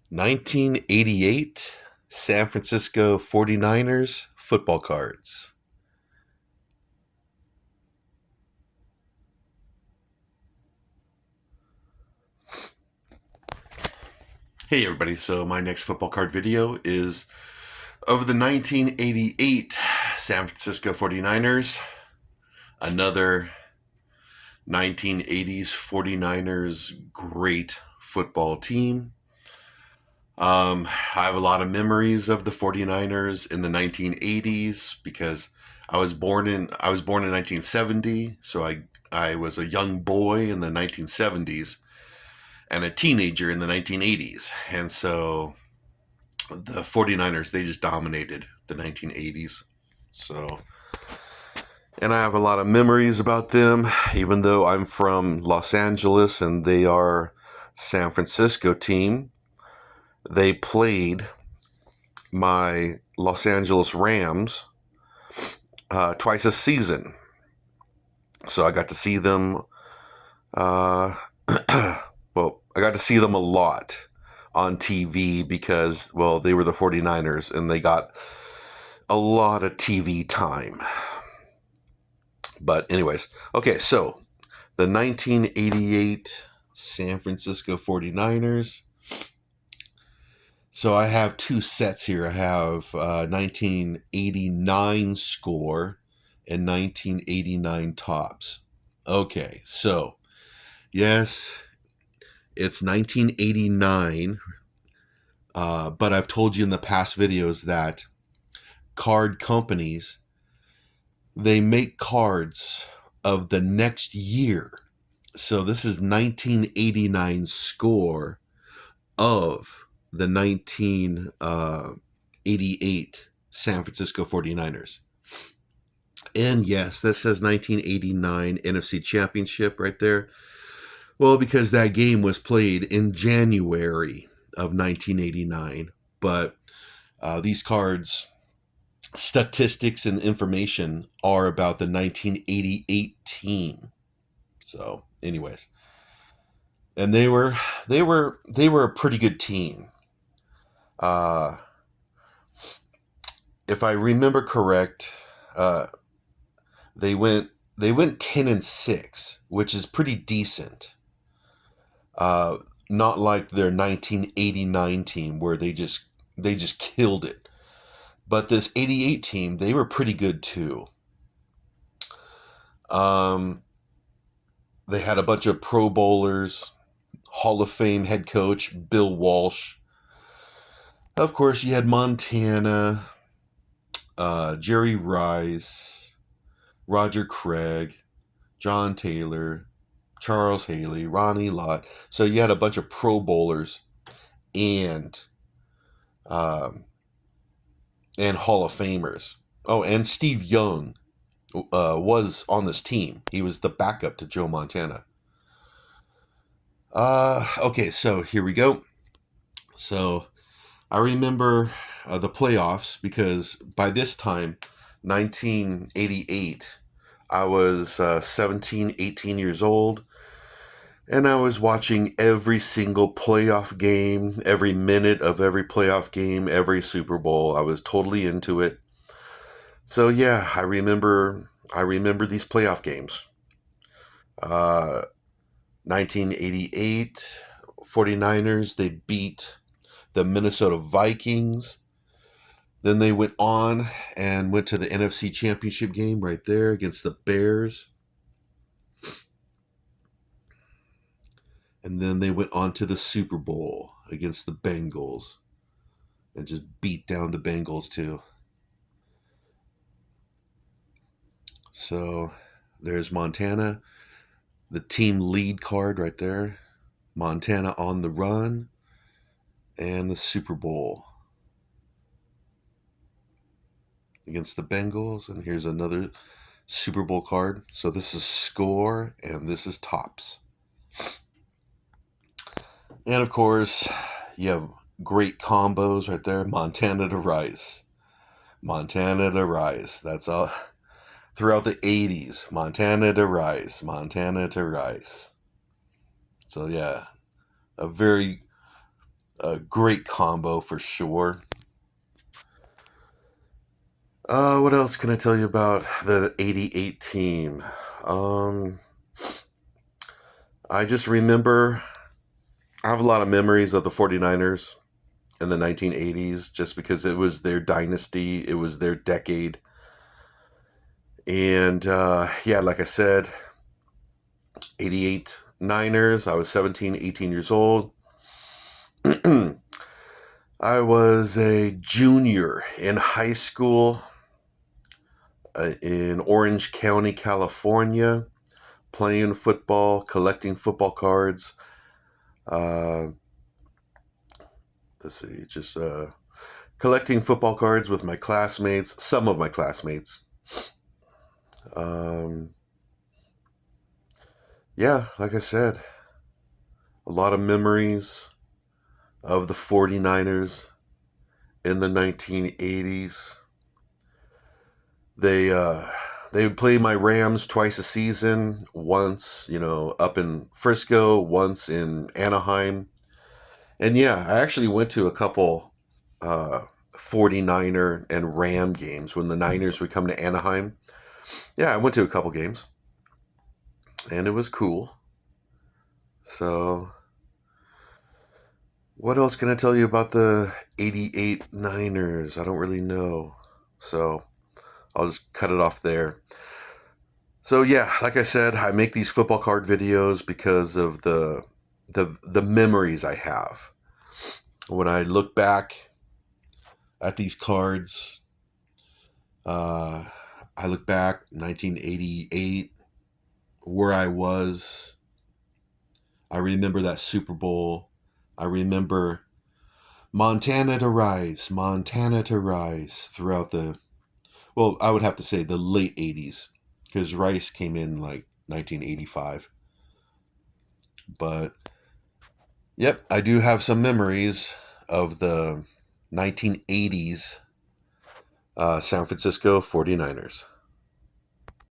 1988 San Francisco 49ers football cards. Hey everybody, so my next football card video is of the 1988 San Francisco 49ers, another 1980s 49ers great football team. I have a lot of memories of the 49ers in the 1980s because I was born in 1970, so I was a young boy in the 1970s and a teenager in the 1980s. And so the 49ers, they just dominated the 1980s. So, and I have a lot of memories about them, even though I'm from Los Angeles and they are San Francisco team. They played my Los Angeles Rams twice a season. So I got to see them. Well, I got to see them a lot on TV because, well, they were the 49ers and they got a lot of TV time. But, anyways, okay, so the 1988 San Francisco 49ers. So I have two sets here. I have 1989 score and 1989 tops. Okay, so yes, it's 1989, but I've told you in the past videos that card companies, they make cards of the next year. So this is 1989 score of the 1988 San Francisco 49ers. And yes, that says 1989 NFC Championship right there. Well, because that game was played in January of 1989. But these cards, statistics and information are about the 1988 team. So, anyways, and they were a pretty good team. If I remember correct, uh, they went 10-6, which is pretty decent. Uh, Not like their 1989 team where they just killed it. But this 88 team, they were pretty good too. They had a bunch of Pro Bowlers, Hall of Fame head coach Bill Walsh. Of course, you had Montana, Jerry Rice, Roger Craig, John Taylor, Charles Haley, Ronnie Lott. So you had a bunch of Pro Bowlers and um, Hall of Famers. Oh, and Steve Young was on this team. He was the backup to Joe Montana. Okay, so here we go. So I remember the playoffs because by this time, 1988, I was 17, 18 years old. And I was watching every single playoff game, every minute of every playoff game, every Super Bowl. I was totally into it. So yeah, I remember these playoff games. Uh, 1988 49ers, they beat the Minnesota Vikings. Then they went on and went to the NFC Championship game right there against the Bears. And then they went on to the Super Bowl against the Bengals and just beat down the Bengals too. So there's Montana, the team lead card right there. Montana on the run and the Super Bowl against the Bengals. And here's another Super Bowl card. So this is score and this is tops. And of course, you have great combos right there. Montana to Rice. Montana to Rice. That's all. Throughout the 80s, Montana to Rice. Montana to Rice. So yeah, a very a great combo for sure. What else can I tell you about the 88 team? Um, I just remember, I have a lot of memories of the 49ers in the 1980s just because it was their dynasty, it was their decade. And yeah, like I said, 88 Niners, I was 17, 18 years old. I was a junior in high school in Orange County, California, playing football, collecting football cards. Uh, let's see, just collecting football cards with my classmates, some of my classmates. Um, yeah, like I said, a lot of memories of the 49ers in the 1980s. They they would play my Rams twice a season, once, up in Frisco, once in Anaheim. And yeah, I actually went to a couple 49er and Ram games when the Niners would come to Anaheim. Yeah, I went to a couple games and it was cool. So, what else can I tell you about the 88 Niners? I don't really know. So, I'll just cut it off there. So yeah, like I said, I make these football card videos because of the memories I have. When I look back at these cards, uh, I look back 1988, where I was. I remember that Super Bowl. I remember Montana to rise, Montana to rise throughout well, I would have to say the late 80s because Rice came in like 1985. But yep, I do have some memories of the 1980s San Francisco 49ers.